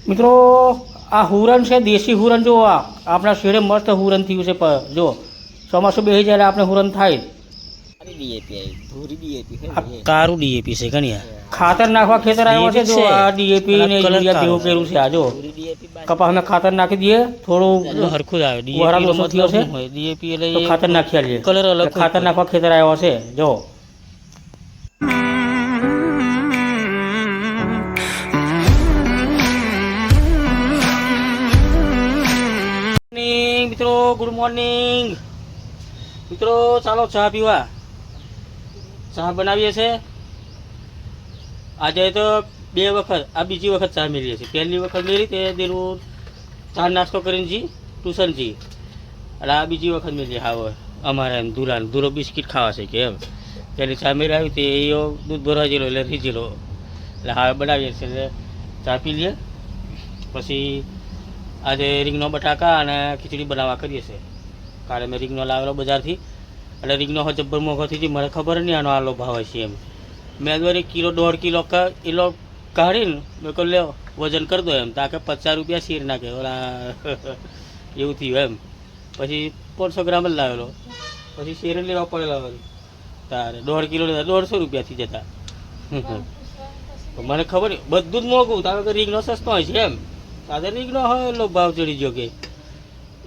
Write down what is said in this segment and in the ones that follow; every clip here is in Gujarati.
મિત્રો આ હુરણ છે, દેશી હુરણ. જો આપણા શેડે મસ્ત હુરણ થયું છે. જો ચોમાસું બેસી જાય આપણે હુરણ થાય. આ કારું ડીએપી છે. ઘણી ખાતર નાખવા ખેતર આવ્યો છે. જો આ ડીએપી ને યુરિયા જેવું કર્યું છે. આ જો કપાસમાં ખાતર નાખી દઈએ, થોડું હરખું જ આવે. ડીએપી એટલે ખાતર નાખી આલીએ. કલર અલગ ખાતર નાખવા ખેતર આવ્યો છે. જો મિત્રો, ગુડ મોર્નિંગ મિત્રો. ચાલો ચા પીવા. ચા બનાવીએ છીએ આજે તો 2 વખત. આ બીજી વખત ચા મેળવીએ છીએ. પહેલી વખત મેળવી તે દેરું ચા નાસ્તો કરીને જી ટ્યુશનજી, એટલે આ બીજી વખત મેળવી. હા અમારે એમ દૂરો બિસ્કિટ ખાવા છે કે એમ પહેલી ચા મેળવી આવી તે દૂધ ભરવા જેલો એટલે રીજેલો, એટલે હવે બનાવીએ છીએ. એટલે ચા પી લઈએ. પછી આજે રીંગનો બટાકા અને ખીચડી બનાવવા કરીએ છીએ. કાલે મેં રીંગનો લાવેલો બજારથી, એટલે રીંગનો જબ્બર મોંઘો થઈ ગયો. મને ખબર નહીં આનો આલો ભાવ છે એમ. મેં દોરી કિલો 1.5 કિલો કાઢીને મેં કહું લે વજન કરી દો એમ. તાકે 50 રૂપિયા શેર નાખે ઓલા એવું થયું એમ. પછી 500 ગ્રામ જ લાવેલો, પછી શેર લેવા પડેલા તારે 1.5 કિલો 150 રૂપિયાથી જતા. મને ખબર નહીં, બધું જ મોંઘું. તારે રીંગનો સસ્તો હોય છે એમ. સાદા રીંગનો હોય એટલો ભાવ ચડી ગયો કે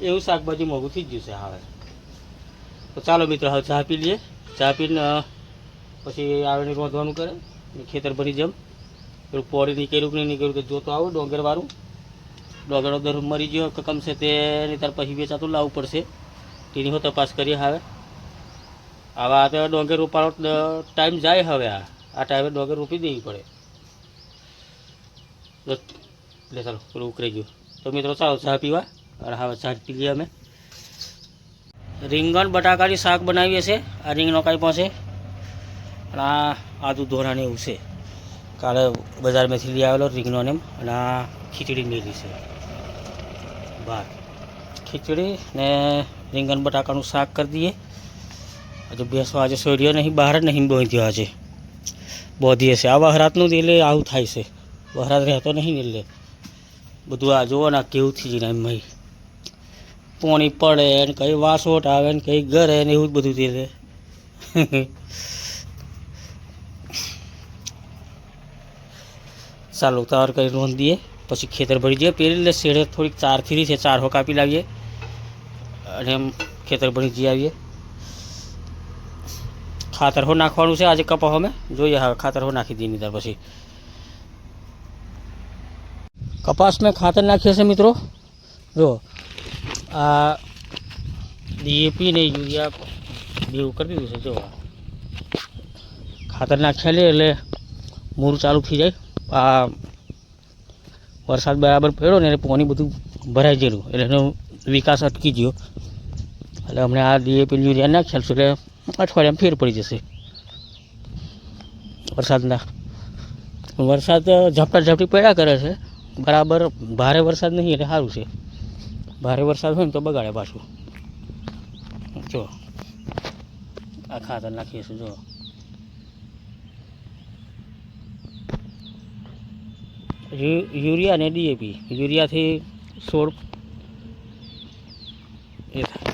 એવું શાકભાજી મોંઘું થઈ જ ગયું છે હવે. તો ચાલો મિત્રો હવે ચા પી લઈએ. ચા પીને પછી આવીને રોંધવાનું કરે. ખેતર ભરી જેમ પેલું પોળી નીકળ્યું કે નહીં નીકળ્યું કે જોતો આવું. ડોંગરવાળું ડોંગરનો દર મરી ગયો કે કમશે તેની તાર પછી વેચાતું લાવવું પડશે. તેની હો તપાસ કરીએ. હવે આ તો ડોંગર રોપાનો ટાઈમ જાય. હવે આ ટાઈમે ડોંગર રોપી દેવી પડે. એટલે ચાલો પેલું ઉકળી ગયું. તો મિત્રો ચાલો ચા પીવા. અને હવે ચા પી લઈએ અમે. રીંગણ બટાકાની શાક બનાવીએ છીએ. આ રીંગણો કાંઈ પહોંચે અને આ આદુ ધોરાને એવું છે. કાલે બજારમાંથી લઈ આવેલો રીંગણોને. અને આ ખીચડી મેલી છે બહાર. ખીચડી ને રીંગણ બટાકાનું શાક કરી દઈએ. હજુ બેસો આજે સોડ્યો નહીં, બહાર જ નહીં બોધ્યો. આજે બોધીએ છે. આ વહરાતનું એટલે આવું થાય છે. વહરાત રહેતો નહીં ને એટલે બધું આ જુઓ ને કેવું થઈ જાય એમ. ભાઈ પોણી પડે ને કંઈ વાસોટ આવે ને કંઈ ઘરે ને એવું જ બધું થઈ જાય. ચાલો તાર કંઈ નોંધ દઈએ પછી ખેતર ભરી જઈએ. પેલી શેડે થોડીક 4 થીરી છે, 4 હો કાપી લાવીએ અને એમ ખેતર ભરી જઈ આવીએ. ખાતર હો નાખવાનું છે આજે કપાસ અમે જોઈએ. હવે ખાતર હો નાખી દઈએ. ત્યાર પછી કપાસ મેં ખાતર નાખીએ છીએ મિત્રો. જો આ ડીએપી ને યુરિયા બેવું કરી દીધું છે. જો ખાતર નાખ્યા લે એટલે મૂળ ચાલુ થઈ જાય. આ વરસાદ બરાબર પડ્યો ને એટલે પાણી બધું ભરાઈ ગયેલું એટલે એનો વિકાસ અટકી ગયો. એટલે હમણાં આ ડીએપી યુરિયા નાખ્યા છે એટલે અઠવાડિયામાં ફેર પડી જશે વરસાદના. વરસાદ ઝપટા ઝપટી પડ્યા કરે છે બરાબર. ભારે વરસાદ નહીં એટલે સારું છે. ભારે વરસાદ હોય ને તો બગાડે પાછું. જો આ ખાતર નાખીએ છીએ. જો યુરિયા ને ડીએપી. યુરિયાથી છોડ એ થાય.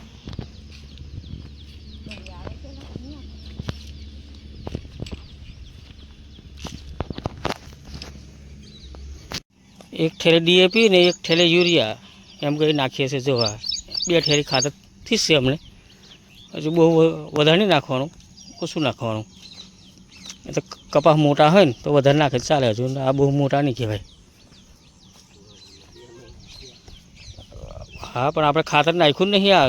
એક ઠેલે ડીએપી ને એક ઠેલે યુરિયા એમ કંઈ નાખીએ છીએ. જો હા 2 ઠેલી ખાતર થીશે અમને. હજુ બહુ વધારે નહીં નાખવાનું, ઓછું નાખવાનું. એ તો કપાસ મોટા હોય ને તો વધારે નાખે ચાલે. હજુ આ બહુ મોટા નહીં કહેવાય. હા પણ આપણે ખાતર નાખ્યું નહીં. આ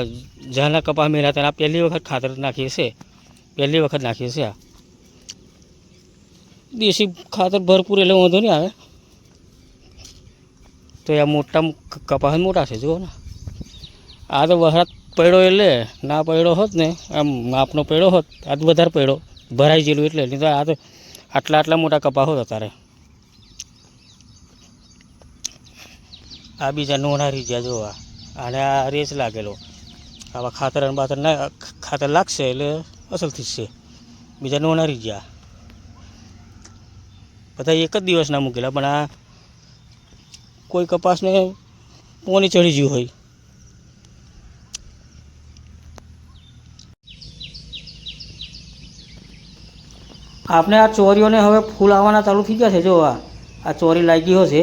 જ્યાંના કપાસ મેળા ત્યાં પહેલી વખત ખાતર નાખીએ છીએ. પહેલી વખત નાખીએ છીએ. આ દેશી ખાતર ભરપૂર એટલે વાંધો નહીં આવે. તો આ મોટા કપાસ મોટા છે. જુઓ ને આ તો વરસાદ પડ્યો એટલે ના પડ્યો હોત ને આમ માપનો પડ્યો હોત આ તો વધારે પડ્યો ભરાઈ ગયેલું એટલે. નહીં તો આ તો આટલા મોટા કપાસ હોત અત્યારે. આ બીજા નોના રીજ્યા જોવા. અને આ રેસ લાગેલો. આવા ખાતર બાતર ના ખાતર લાગશે એટલે અસલથી જ છે. બીજા નોના રીજ્યા બધા એક જ દિવસના મૂકેલા. પણ આ કોઈ કપાસને પોની ચડી ગયું હોય. આપણે આ ચોરીઓને હવે ફૂલ આવવાના ચાલુ થઈ ગયા છે. જો આ ચોરી લાગી હશે,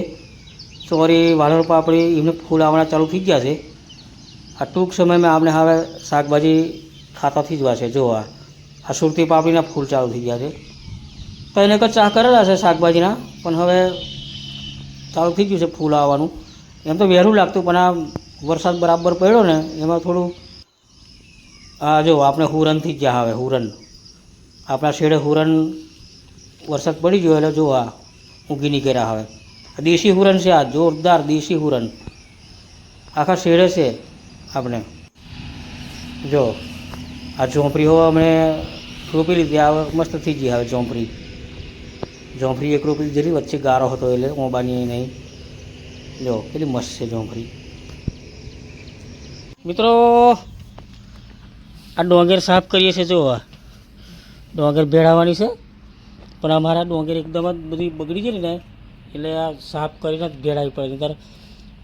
ચોરી વાલોર પાપડી એમને ફૂલ આવવાના ચાલુ થઈ ગયા છે. આ ટૂંક સમયમાં આપણે હવે શાકભાજી ખાતા થઈ જવા છે. જો આ સુરતી પાપડીના ફૂલ ચાલુ થઈ ગયા છે. તો એને કંઈ ચા કરેલા છે શાકભાજીના, પણ હવે ચાલુ થઈ ગયું છે ફૂલ આવવાનું. એમ તો વહેલું લાગતું, પણ આ વરસાદ બરાબર પડ્યો ને એમાં થોડું આ જો આપણે હુરન થઈ ગયા. હવે હુરન આપણા શેડે હુરન વરસાદ પડી ગયો એટલે જો આ ઊગી નીકળ્યા. હવે દેશી હુરન છે, આ જોરદાર દેશી હુરન આખા શેડે છે. આપણે જો આ ઝોંપડી અમે રોપી લીધી, આ મસ્ત થઈ ગઈ. હવે ઝોંપડી એક રોપી જેટલી વચ્ચે ગારો હતો એટલે મોબાની નહીં. જો કેટલી મસ્ત છે ઝોંપડી. મિત્રો આ ડોંગર સાફ કરીએ છીએ. જો આ ડોંગર ભેળાવાની છે, પણ અમારા ડોંગર એકદમ જ બધી બગડી ગઈ ને એટલે આ સાફ કરીને જ ભેળાવી પડે. ત્યારે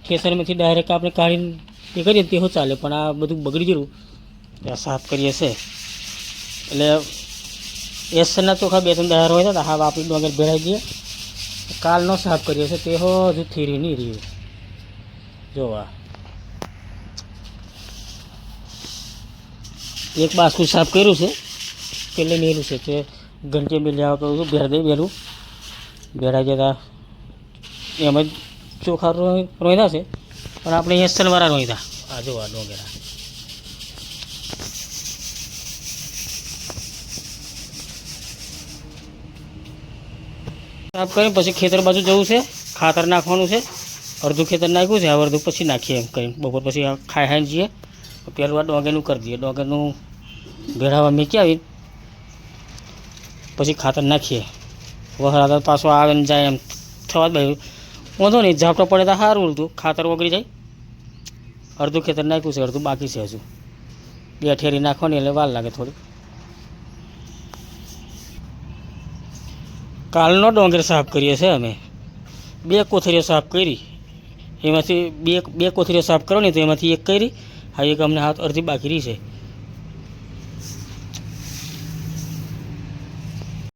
ખેતરમાંથી ડાયરેક્ટ આપણે કાઢીને એ કરીએ તેવું ચાલે, પણ આ બધું બગડી ગયું ત્યાં સાફ કરીએ છીએ. એટલે એસના ચોખા 2-3 દાડા હોય તો હા આપણી ડોંગર ભેળાઈ ગઈ. કાલનો સાફ કરીએ છીએ તે હજુ થીરી નહીં રહ્યું. જોવા એક બાસ્કું સાફ કર્યું છે, પેલે મેલું છે તે ઘંટી મેલી આવો કહું છું ભેળ દઈ મેલું ભેળાઈ જતા એમ જ ચોખા રોંધા છે, પણ આપણે અહીંયા સલવારા રોંધા. આ જોવા ડોંગરા સાફ કરીને પછી ખેતર બાજુ જવું છે, ખાતર નાખવાનું છે. અડધું ખેતર નાખ્યું છે, હવે અડધું પછી નાખીએ એમ કરીને. બપોર પછી ખાઈ જઈએ. પહેલું આ ડોંગરનું કરી દઈએ. ડોંગરનું ભેળાવા મૂકી આવી પછી ખાતર નાખીએ. વરસાદ પાછો આવે ને જાય એમ થવા જ ભાઈ વાંધો નહીં. ઝાપટો પડે તો સારું હતું, ખાતર ઓગળી જાય. અડધું ખેતર નાખ્યું છે, અડધું બાકી છે. હજુ 2 ઠેરી નાખવાની એટલે વાર લાગે થોડી. કાલનો ડોંગર સાફ કરીએ છીએ અમે. 2 કોથળીઓ સાફ કરી, એમાંથી બે કોથળીઓ સાફ કરવાની તો એમાંથી એક કરી. હા એક અમને હાથ અડધી બાકી રહી છે.